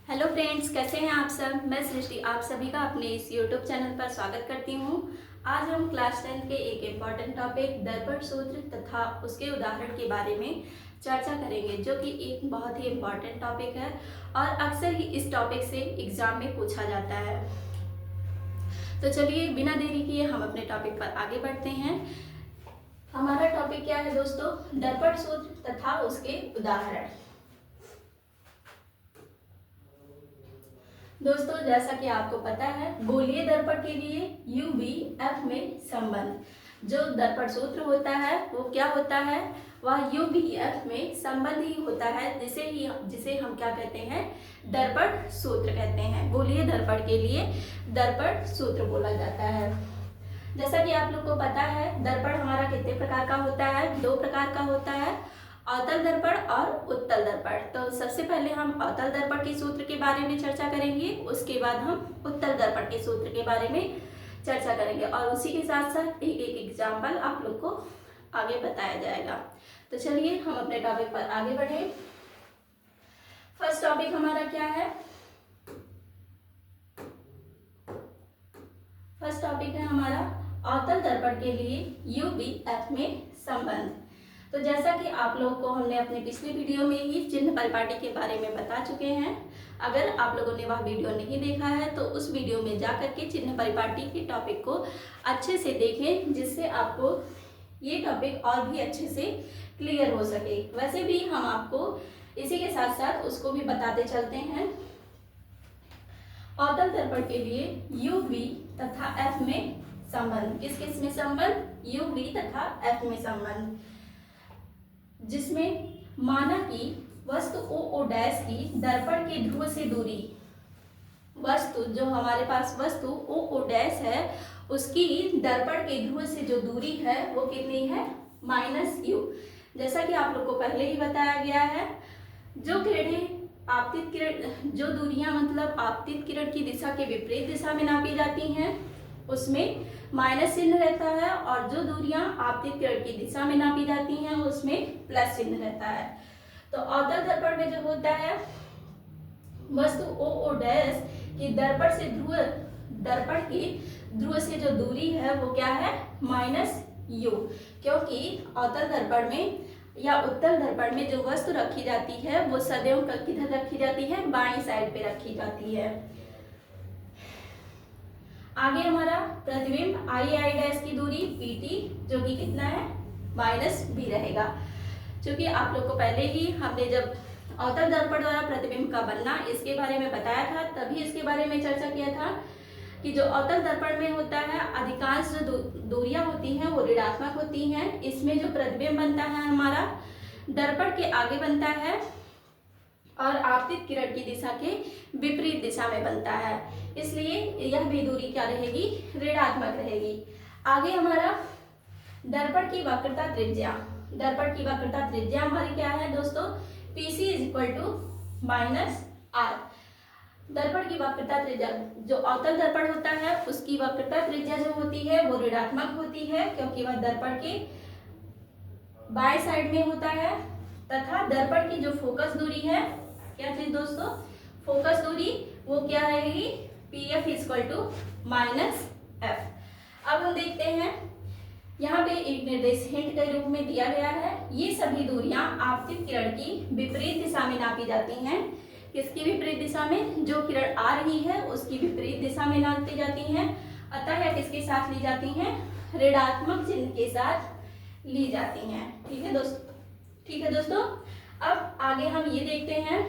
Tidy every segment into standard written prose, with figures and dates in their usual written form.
Hello friends, कैसे हैं आप सब। मैं सृष्टि आप सभी का अपने इस यूट्यूब चैनल पर स्वागत करती हूं। आज हम क्लास 10 के एक इम्पॉर्टेंट टॉपिक दर्पण सूत्र तथा उसके उदाहरण के बारे में चर्चा करेंगे, जो कि एक बहुत ही इम्पॉर्टेंट टॉपिक है और अक्सर ही इस टॉपिक से एग्जाम में पूछा जाता है। तो चलिए बिना देरी किए हम अपने टॉपिक पर आगे बढ़ते हैं। हमारा टॉपिक क्या है दोस्तों? दर्पण सूत्र तथा उसके उदाहरण। दोस्तों, जैसा कि आपको पता है, गोलीय दर्पण के लिए यू वी एफ में संबंध जो दर्पण सूत्र होता है वो क्या होता है? वह यू वी एफ में संबंध ही होता है, जिसे हम क्या कहते हैं? दर्पण सूत्र कहते हैं। गोलीय दर्पण के लिए दर्पण सूत्र बोला जाता है। जैसा कि आप लोग को पता है, दर्पण हमारा कितने प्रकार का होता है? दो प्रकार का होता है, अवतल दर्पण और उत्तल दर्पण। तो सबसे पहले हम अवतल दर्पण के सूत्र के बारे में चर्चा करेंगे, उसके बाद हम उत्तल दर्पण के सूत्र के बारे में चर्चा करेंगे और उसी के साथ साथ एक एक एग्जाम्पल आप लोग को आगे बताया जाएगा। तो चलिए हम अपने टॉपिक पर आगे बढ़े। फर्स्ट टॉपिक हमारा क्या है? फर्स्ट टॉपिक है हमारा अवतल दर्पण के लिए यू वी एफ में संबंध। तो जैसा कि आप लोगों को हमने अपने पिछले वीडियो में ही चिन्ह परिपाटी के बारे में बता चुके हैं। अगर आप लोगों ने वह वीडियो नहीं देखा है तो उस वीडियो में जा करके चिन्ह परिपाटी के टॉपिक को अच्छे से देखें, जिससे आपको ये टॉपिक और भी अच्छे से क्लियर हो सके। वैसे भी हम आपको इसी के साथ साथ उसको भी बताते चलते हैं। अवतल दर्पण के लिए यू वी तथा एफ में संबंध। किस किस में संबंध? यू वी तथा एफ में संबंध, जिसमें माना कि वस्तु ओ डैश की दर्पण के ध्रुव से दूरी, वस्तु जो हमारे पास वस्तु ओ डैश है उसकी दर्पण के ध्रुव से जो दूरी है वो कितनी है? -u। जैसा कि आप लोग को पहले ही बताया गया है, जो किरणें आपतित किरण, जो दूरियां मतलब आपतित किरण की दिशा के विपरीत दिशा में नापी जाती हैं उसमें माइनस चिन्ह रहता है, और जो दूरियां आपतित किरण की दिशा में नापी जाती हैं उसमें प्लस चिन्ह रहता है। तो अवतल दर्पण में जो होता है, वस्तु ओ डैश की दर्पण की ध्रुव से जो दूरी है वो क्या है? -u। क्योंकि अवतल दर्पण में या उत्तल दर्पण में जो वस्तु रखी जाती है वो सदैव किधर रखी जाती है? बाईं साइड पे रखी जाती है। आगे हमारा प्रतिबिंब आई डैश की दूरी PT, जो कि कितना है? -b रहेगा। क्योंकि आप लोग को पहले ही हमने जब अवतल दर्पण द्वारा प्रतिबिंब का बनना इसके बारे में बताया था, तभी इसके बारे में चर्चा किया था कि जो अवतल दर्पण में होता है, अधिकांश जो दूरियां होती हैं वो ऋणात्मक होती हैं। इसमें जो प्रतिबिंब बनता है हमारा दर्पण के आगे बनता है और आपतित किरण की दिशा के विपरीत दिशा में बनता है, इसलिए यह भी दूरी क्या रहेगी? ऋणात्मक रहेगी। आगे हमारा दर्पण की वक्रता त्रिज्या। दर्पण की वक्रता त्रिज्या हमारी क्या है दोस्तों? PC = -r। दर्पण की वक्रता त्रिज्या, जो अवतल दर्पण होता है उसकी वक्रता त्रिज्या जो होती है वो ऋणात्मक होती है, क्योंकि वह दर्पण के बाएं साइड में होता है। तथा दर्पण की जो फोकस दूरी है, क्या चीज दोस्तों? फोकस दूरी, वो क्या रहेगी? PF = -f। अब हम देखते हैं, यहाँ पे एक निर्देश हिंट के रूप में दिया गया है। ये सभी दूरियां आपतित किरण की विपरीत दिशा में नापी जाती हैं। किसकी विपरीत दिशा में? जो किरण आ रही है उसकी विपरीत दिशा में नापी जाती हैं। अतः यह किसके साथ ली जाती हैं? ऋणात्मक चिन्ह के साथ ली जाती हैं। ठीक है दोस्तों। अब आगे हम ये देखते हैं,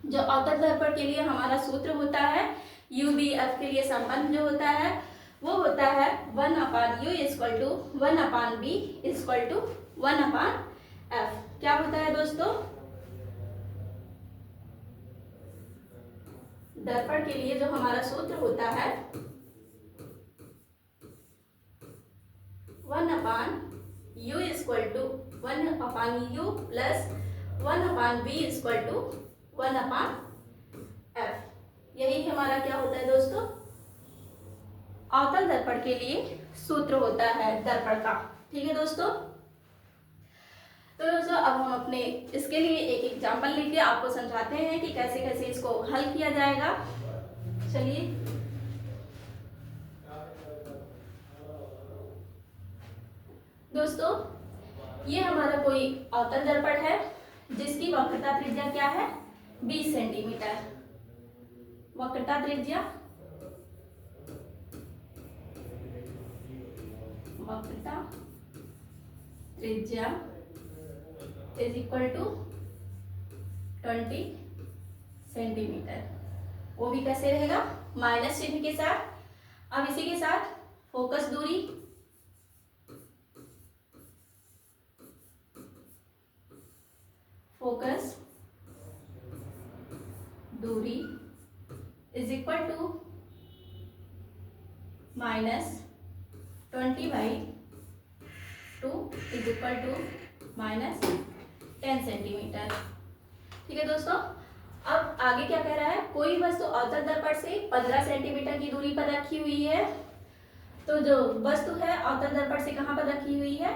जो अवतल दर्पण के लिए हमारा सूत्र होता है, यू वी एफ के लिए संबंध जो होता है वो होता है 1/u = 1/b = 1/f। क्या होता है दोस्तों? दर्पण के लिए जो हमारा सूत्र होता है 1/u = 1/u plus 1/b = 1/f। यही हमारा क्या होता है दोस्तों? अवतल दर्पण के लिए सूत्र होता है दर्पण का। ठीक है दोस्तों। तो दोस्तों अब हम अपने इसके लिए एक एग्जाम्पल लेके आपको समझाते हैं कि कैसे कैसे इसको हल किया जाएगा। चलिए, दोस्तों ये हमारा कोई अवतल दर्पण है जिसकी वक्रता त्रिज्या क्या है, 20 सेंटीमीटर। वक्रता त्रिज्या इज इक्वल टू 20 सेंटीमीटर। वो भी कैसे रहेगा, माइनस चिन्ह के साथ। अब इसी के साथ फोकस दूरी is equal to -20/2 is equal to -10 centimetre. ठीक है दोस्तों, अब आगे क्या कह रहा है, कोई वस्तु अवतल दर्पण से 15 सेंटीमीटर की दूरी पर रखी हुई है। तो जो वस्तु है अवतल दर्पण से कहां पर रखी हुई है,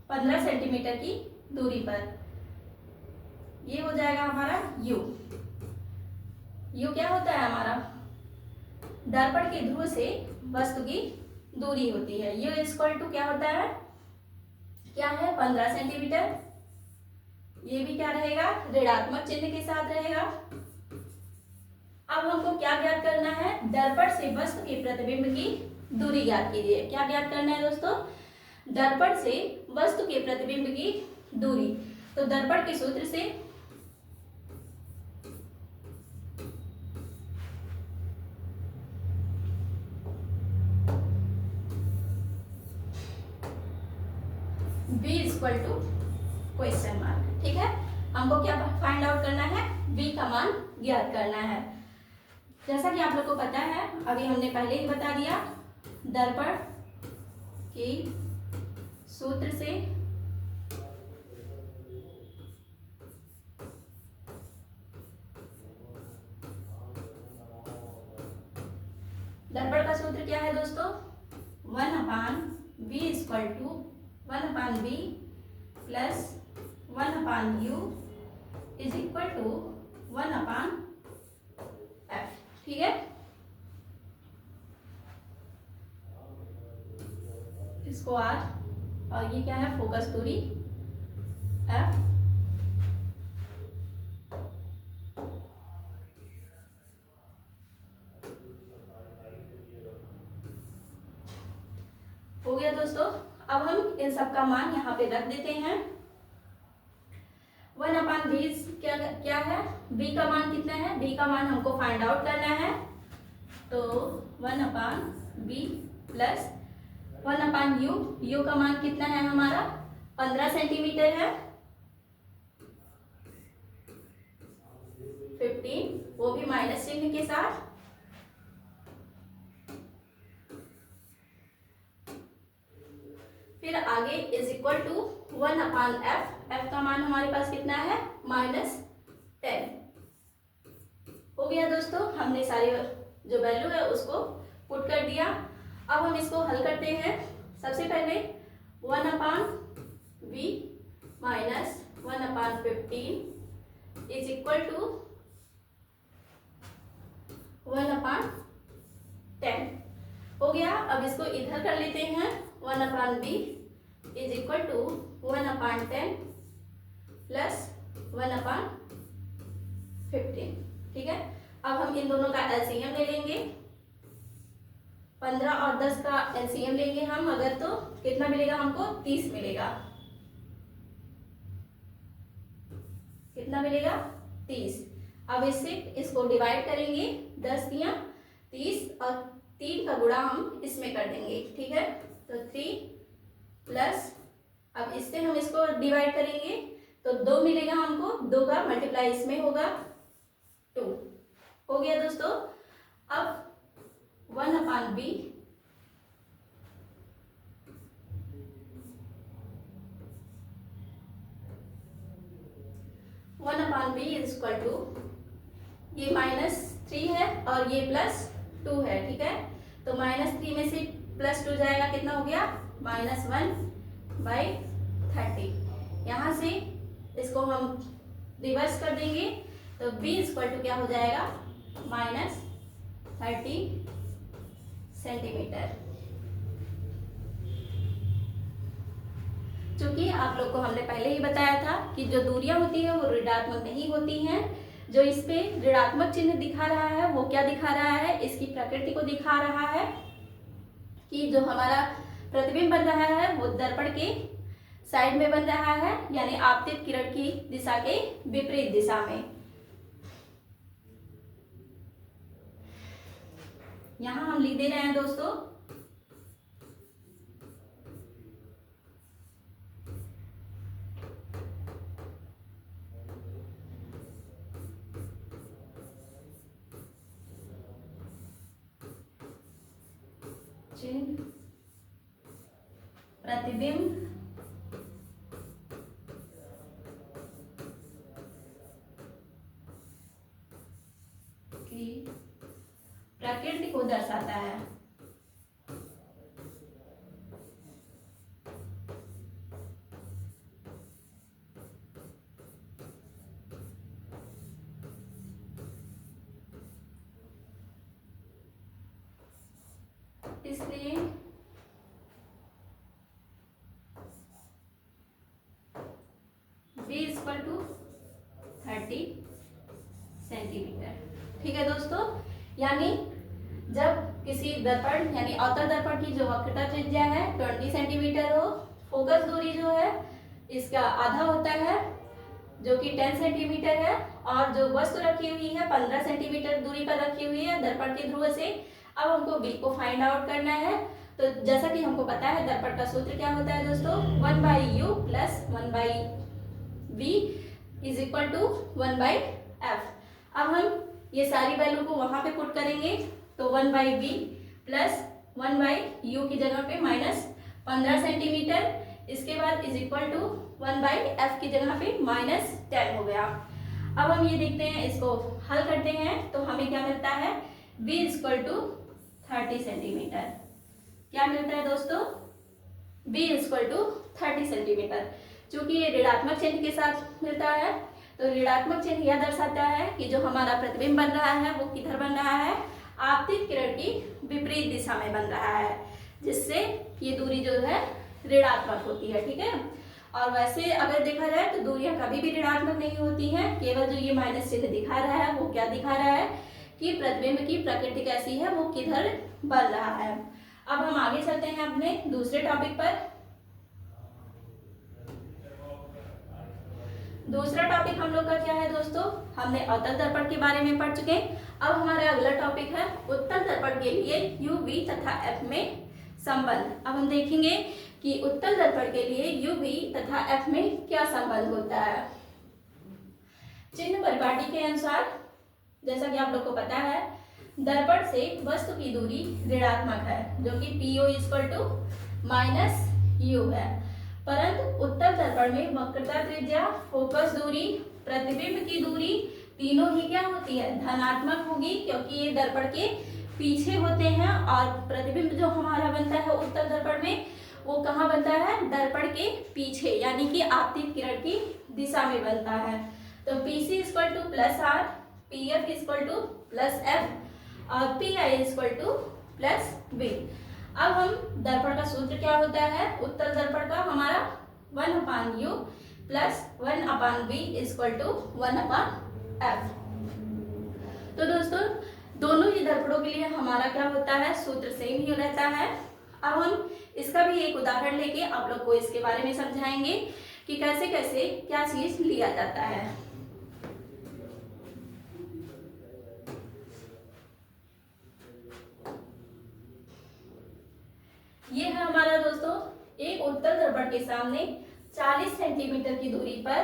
15 सेंटीमीटर की दूरी पर। ये हो जाएगा हमारा U। U क्या होता है हमारा, दर्पण के ध्रुव से वस्तु की दूरी होती है। U इक्वल टू क्या होता है, क्या है, 15 सेंटीमीटर। ये भी क्या रहेगा, ऋणात्मक चिन्ह के साथ रहेगा। अब हमको क्या ज्ञात करना है, दर्पण से वस्तु के प्रतिबिंब की दूरी ज्ञात कीजिए। क्या ज्ञात करना है दोस्तों, दर्पण से वस्तु के प्रतिबिंब की दूरी। तो दर्पण के सूत्र से V equal to question mark. ठीक है, हमको क्या फाइंड आउट करना है, V का मान ज्ञात करना है। जैसा कि आप लोग को पता है, अभी हमने पहले ही बता दिया, दर्पण के सूत्र से दर्पण का सूत्र क्या है दोस्तों, 1/v equal to 1/v plus 1/u is equal to 1/f। ठीक है, इसको R और ये क्या है, फोकस दूरी F। हो गया दोस्तों, अब हम इन सब का मान यहाँ पे रख देते हैं। 1/v क्या है, v का मान कितना है, v का मान हमको फाइंड आउट करना है। तो 1/v प्लस 1/u, u का मान कितना है हमारा, 15 सेंटीमीटर है, 15, वो भी माइनस चिन्ह के साथ। फिर आगे is equal to 1/f। f का मान हमारे पास कितना है, -10। हो गया दोस्तों, हमने सारे जो वैल्यू है उसको पुट कर दिया। अब हम इसको हल करते हैं। सबसे पहले 1/v minus 1/15 is equal to 1/10 हो गया। अब इसको इधर कर लेते हैं, 1/v is equal to 1/10 plus 1/15। ठीक है, अब हम इन दोनों का एलसीएम ले लेंगे। 15 और 10 का एलसीएम लेंगे हम अगर, तो कितना मिलेगा हमको, 30 मिलेगा। कितना मिलेगा, 30। अब इससे इसको डिवाइड करेंगे, 10 दिया 30 और 3 का गुणा हम इसमें कर देंगे। ठीक है, तो 3 प्लस, अब इससे हम इसको डिवाइड करेंगे तो 2 मिलेगा हमको, 2 का मल्टीप्लाई इसमें होगा 2। हो गया दोस्तों। अब 1/v इज इक्वल टू, ये -3 है और ये +2 है। ठीक है, तो -3 में से +2 जाएगा, कितना हो गया, -1/30। यहाँ से इसको हम रिवर्स कर देंगे तो b इक्वल टू क्या हो जाएगा, -30 सेंटीमीटर। चूंकि आप लोग को हमने पहले ही बताया था कि जो दूरियां होती है वो ऋणात्मक नहीं होती हैं। जो इस पे ऋणात्मक चिन्ह दिखा रहा है वो क्या दिखा रहा है, इसकी प्रकृति को दिखा रहा है कि जो हमारा प्रतिबिंब बन रहा है वो दर्पण के साइड में बन रहा है, यानी आपतित किरण की दिशा के विपरीत दिशा में। यहां हम लिख दे रहे हैं दोस्तों चिन्ह प्रतिबिंब की प्रकृति को दर्शाता है। इसलिए b इक्वल टू 30 सेंटीमीटर। ठीक है दोस्तों, यानी जब किसी दर्पण यानी अवतल दर्पण की जो वक्रता त्रिज्या है 20 सेंटीमीटर हो, फोकस दूरी जो है इसका आधा होता है जो कि 10 सेंटीमीटर है, और जो वस्तु रखी हुई है 15 सेंटीमीटर दूरी पर रखी हुई है दर्पण के ध्रुव से। अब हमको b को फाइंड आउट करना है। तो जैसा कि हमको पता है दर्पण का सूत्र क्या होता है दोस्तों, 1/u plus 1/v is equal to 1/f। अब हम ये सारी वैल्यू को वहां पे पुट करेंगे तो 1/v प्लस 1/u की जगह पे -15 सेंटीमीटर, इसके बाद इज इक्वल टू 1/f की जगह पे -10 हो गया। अब हम ये देखते हैं, इसको हल करते हैं तो हमें क्या मिलता है, v इक्वल टू 30 सेंटीमीटर। क्या मिलता है दोस्तों, v इक्वल टू 30 सेंटीमीटर। चूंकि ये ऋणात्मक चिन्ह के साथ मिलता है तो ऋणात्मक चिन्ह यह दर्शाता है कि जो हमारा प्रतिबिंब बन रहा है वो किधर बन रहा है, आपतित किरण की विपरीत दिशा में बन रहा है, जिससे ये दूरी जो है ऋणात्मक होती है। ठीक है, और वैसे अगर देखा जाए तो दूरियां कभी भी ऋणात्मक नहीं होती हैं, केवल जो ये माइनस चिन्ह दिखा रहा है वो क्या दिखा रहा है कि प्रतिबिंब की प्रकृति कैसी है, वो किधर बन रहा है। अब हम आगे चलते हैं अपने दूसरे टॉपिक पर। दूसरा टॉपिक हम लोग का क्या है दोस्तों, हमने अवतल दर्पण के बारे में पढ़ चुके हैं। अब हमारा अगला टॉपिक है उत्तल दर्पण के लिए u, v तथा f में संबंध। अब हम देखेंगे कि उत्तल दर्पण के लिए u, v तथा f में क्या संबंध होता है। चिन्ह परिपाटी के अनुसार, जैसा कि आप लोग को पता है, दर्पण से वस्तु की दूरी ऋणात्मक है जो कि PO इक्वल टू -u है, परंतु उत्तल दर्पण में वक्रता त्रिज्या, फोकस दूरी, प्रतिबिंब की दूरी तीनों ही क्या होती है, धनात्मक होगी, क्योंकि ये दर्पण के पीछे होते हैं। और प्रतिबिंब जो हमारा बनता है उत्तल दर्पण में वो कहाँ बनता है, दर्पण के पीछे, यानी कि आपतित किरण की दिशा में बनता है। तो PC equal to +R, PF equal to +F और PI इक्वल टू +V। अब हम दर्पण का सूत्र क्या होता है उत्तल दर्पण का, हमारा 1/u plus 1/v equal to 1/f। तो दोस्तों दोनों ही दर्पणों के लिए हमारा क्या होता है, सूत्र सेम ही रहता है। अब हम इसका भी एक उदाहरण लेके आप लोग को इसके बारे में समझाएंगे कि कैसे कैसे क्या चीज लिया जाता है। ये है हमारा दोस्तों एक उत्तल दर्पण के सामने 40 सेंटीमीटर की दूरी पर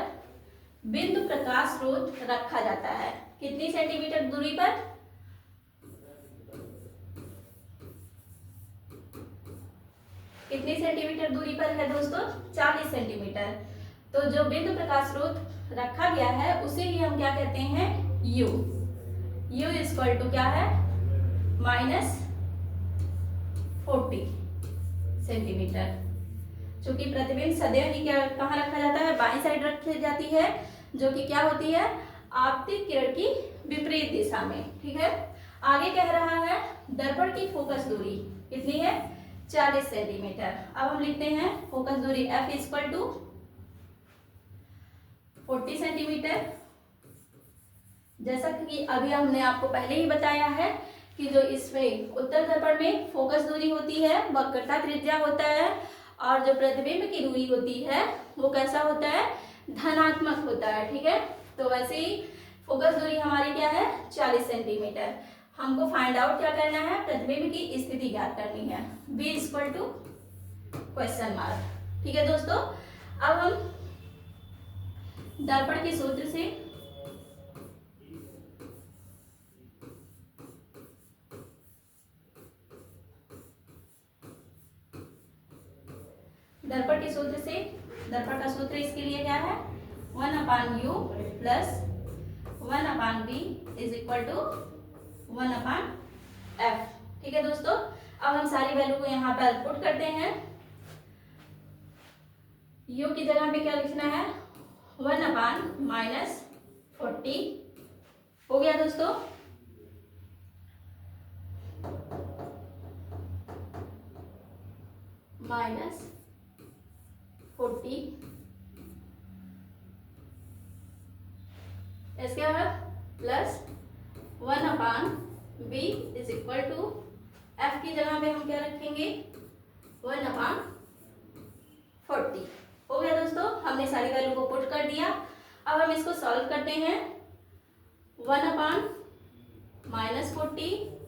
बिंदु प्रकाश स्रोत रखा जाता है। कितनी सेंटीमीटर दूरी पर, कितनी सेंटीमीटर दूरी पर है दोस्तों, 40 सेंटीमीटर। तो जो बिंदु प्रकाश स्रोत रखा गया है उसे ही हम क्या कहते हैं, U। U इक्वल टू क्या है, -40 सेंटीमीटर। चूंकि प्रतिबिंब सदैव ही क्या कहाँ रखा जाता है, बाईं साइड रखी जाती है, जो कि क्या होती है, आपतित किरण की विपरीत दिशा में। ठीक है, आगे कह रहा है दर्पण की फोकस दूरी कितनी है, 40 सेंटीमीटर। अब हम लिखते हैं फोकस दूरी F इक्वल टू 40 सेंटीमीटर। जैसा कि अभी हमने आपको पहले ही बताया है कि जो इसमें उत्तर दर्पण में फोकस दूरी होती है वक्रता त्रिज्या होता है, और जो प्रतिबिंब की दूरी होती है वो कैसा होता है, धनात्मक होता है। ठीक है, तो वैसे ही फोकस दूरी हमारी क्या है, 40 सेंटीमीटर। हमको फाइंड आउट क्या करना है, प्रतिबिंब की स्थिति ज्ञात करनी है, B equal to question mark. ठीक है दोस्तों, अब हम दर्पण के सूत्र से दर्पण का सूत्र इसके लिए क्या है, 1/u plus 1/v is equal to 1/f। ठीक है दोस्तों, अब हम सारी वैल्यू को यहाँ पर पुट करते हैं। u की जगह पे क्या लिखना है, 1/-40 हो गया दोस्तों। -40 इसके बाद plus 1/b is equal to f की जगह पे हम क्या रखेंगे, 1/40 हो गया दोस्तों। हमने सारी वैल्यू को पुट कर दिया। अब हम इसको सॉल्व करते हैं। 1/-40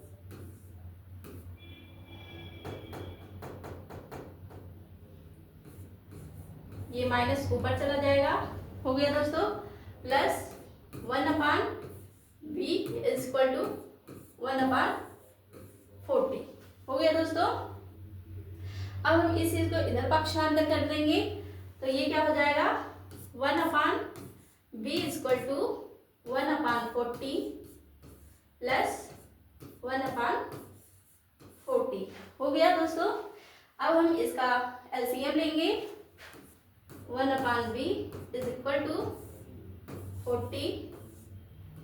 ये माइनस ऊपर चला जाएगा, हो गया दोस्तों, plus 1/b is equal to 1/40 हो गया दोस्तों। अब हम इस चीज को इधर पक्षांतर कर देंगे, तो ये क्या हो जाएगा, 1/b is equal to 1/40 plus 1/40 हो गया दोस्तों। अब हम इसका एलसीएम लेंगे, 1/b इज इक्वल टू 40,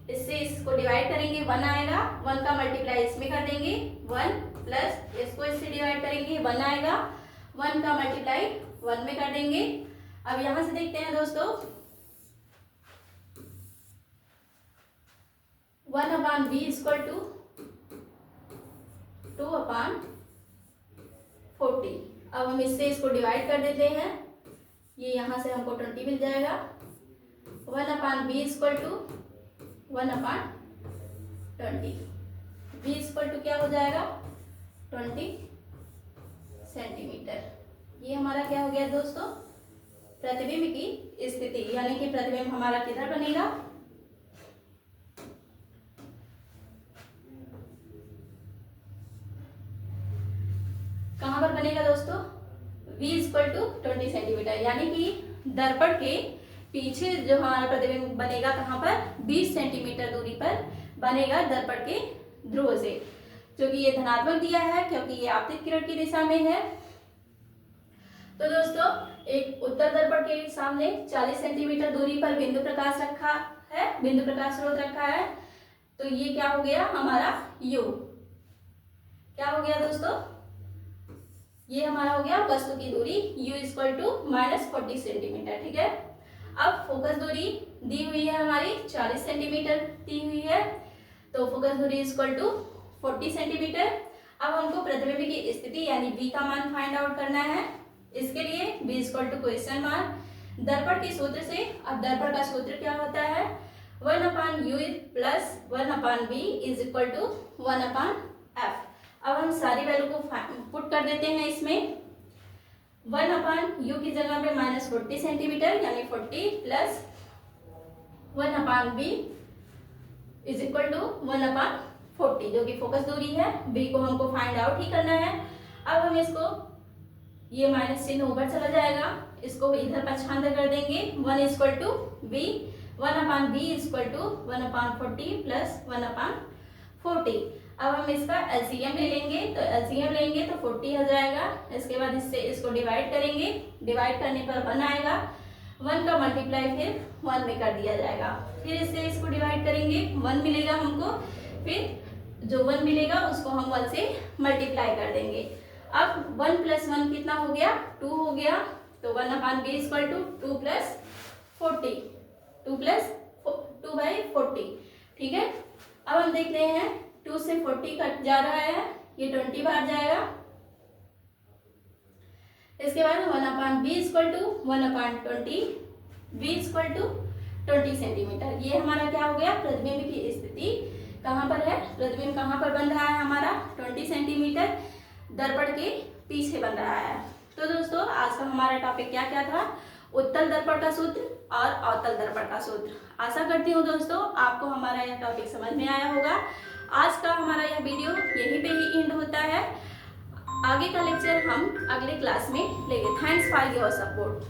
इससे इसको डिवाइड करेंगे 1 आएगा, 1 का मल्टीप्लाई इसमें कर देंगे 1 प्लस इसको इससे डिवाइड करेंगे 1 आएगा, 1 का मल्टीप्लाई 1 में कर देंगे। अब यहां से देखते हैं दोस्तों, 1/b इक्वल टू 2/40। अब हम इससे इसको डिवाइड कर देते हैं, ये यहां से हमको 20 मिल जाएगा। 1/b equal to 1/20, b equal to क्या हो जाएगा, 20 सेंटीमीटर। ये हमारा क्या हो गया दोस्तों, प्रतिबिंब की स्थिति, यानी कि प्रतिबिंब हमारा किधर बनेगा, कहां पर बनेगा दोस्तों, v इक्वल टू 20 सेंटीमीटर, यानी कि दर्पण के पीछे जो हमारा प्रतिबिंब बनेगा कहां पर, 20 सेंटीमीटर दूरी पर बनेगा दर्पण के ध्रुव से, जो कि ये धनात्मक दिया है क्योंकि ये आपतित किरण की दिशा में है। तो दोस्तों, एक उत्तर दर्पण के सामने 40 सेंटीमीटर दूरी पर बिंदु प्रकाश रखा है, बिंदु प्रकाश स्रोत रखा है, तो ये क्या हो गया हमारा u, क्या हो गया दोस्तों, ये हमारा हो गया वस्तु की दूरी u इक्वल टू -40 सेंटीमीटर। ठीक है, अब फोकस दूरी दी हुई है हमारी 40 सेंटीमीटर दी हुई है, तो फोकस दूरी इक्वल टू 40 सेंटीमीटर। अब हमको प्रतिबिंब की स्थिति यानी b का मान फाइंड आउट करना है। इसके लिए b equal to question mark, दर्पण के सूत्र से, अब दर्पण का सूत्र क्या होता है, 1/u plus 1/b is equal to 1/f। अब हम सारी वैल्यू को पुट कर देते हैं इसमें, 1/u की जगह पे -40 सेंटीमीटर यानी 40 plus 1/b is equal to 1/40, जो कि फोकस दूरी है, b को हमको फाइंड आउट ही करना है। अब हम इसको, ये माइनस चिन्ह ऊपर चला जाएगा, इसको इधर पक्षांतर कर देंगे, 1 equal to b, 1/b equal to 1/40 plus 1/40। अब हम इसका एलसीएम ले लेंगे, तो एलसीएम लेंगे तो 40 आ जाएगा। इसके बाद इससे इसको डिवाइड करेंगे, डिवाइड करने पर 1 आएगा, 1 का मल्टीप्लाई फिर 1 में कर दिया जाएगा। फिर इससे इसको डिवाइड करेंगे, 1 मिलेगा हमको, फिर जो 1 मिलेगा उसको हम 1 से मल्टीप्लाई कर देंगे। अब 1 + 1 कितना हो गया, 2 हो गया, तो 1/b = 2 + 40, 2/40, ठीक है। अब हम देख रहे हैं 2 से 40 कट जा रहा है, ये 20 बाहर जाएगा। इसके बाद 1/b = 1/20, b = 20 सेंटीमीटर। ये हमारा क्या हो गया, प्रतिबिंब की स्थिति कहाँ पर है, प्रतिबिंब कहाँ पर बन रहा है हमारा, 20 सेंटीमीटर दर्पण के पीछे बन रहा है। तो दोस्तों आज का हमारा टॉपिक क्या क्या था, उत्तल दर्पण का सूत्र और अवतल दर्पण का सूत्र। आशा करती हूँ दोस्तों आपको हमारा यह टॉपिक समझ में आया होगा। आज का हमारा यह वीडियो यहीं पे ही एंड होता है। आगे का लेक्चर हम अगले क्लास में लेंगे। Thanks for your support.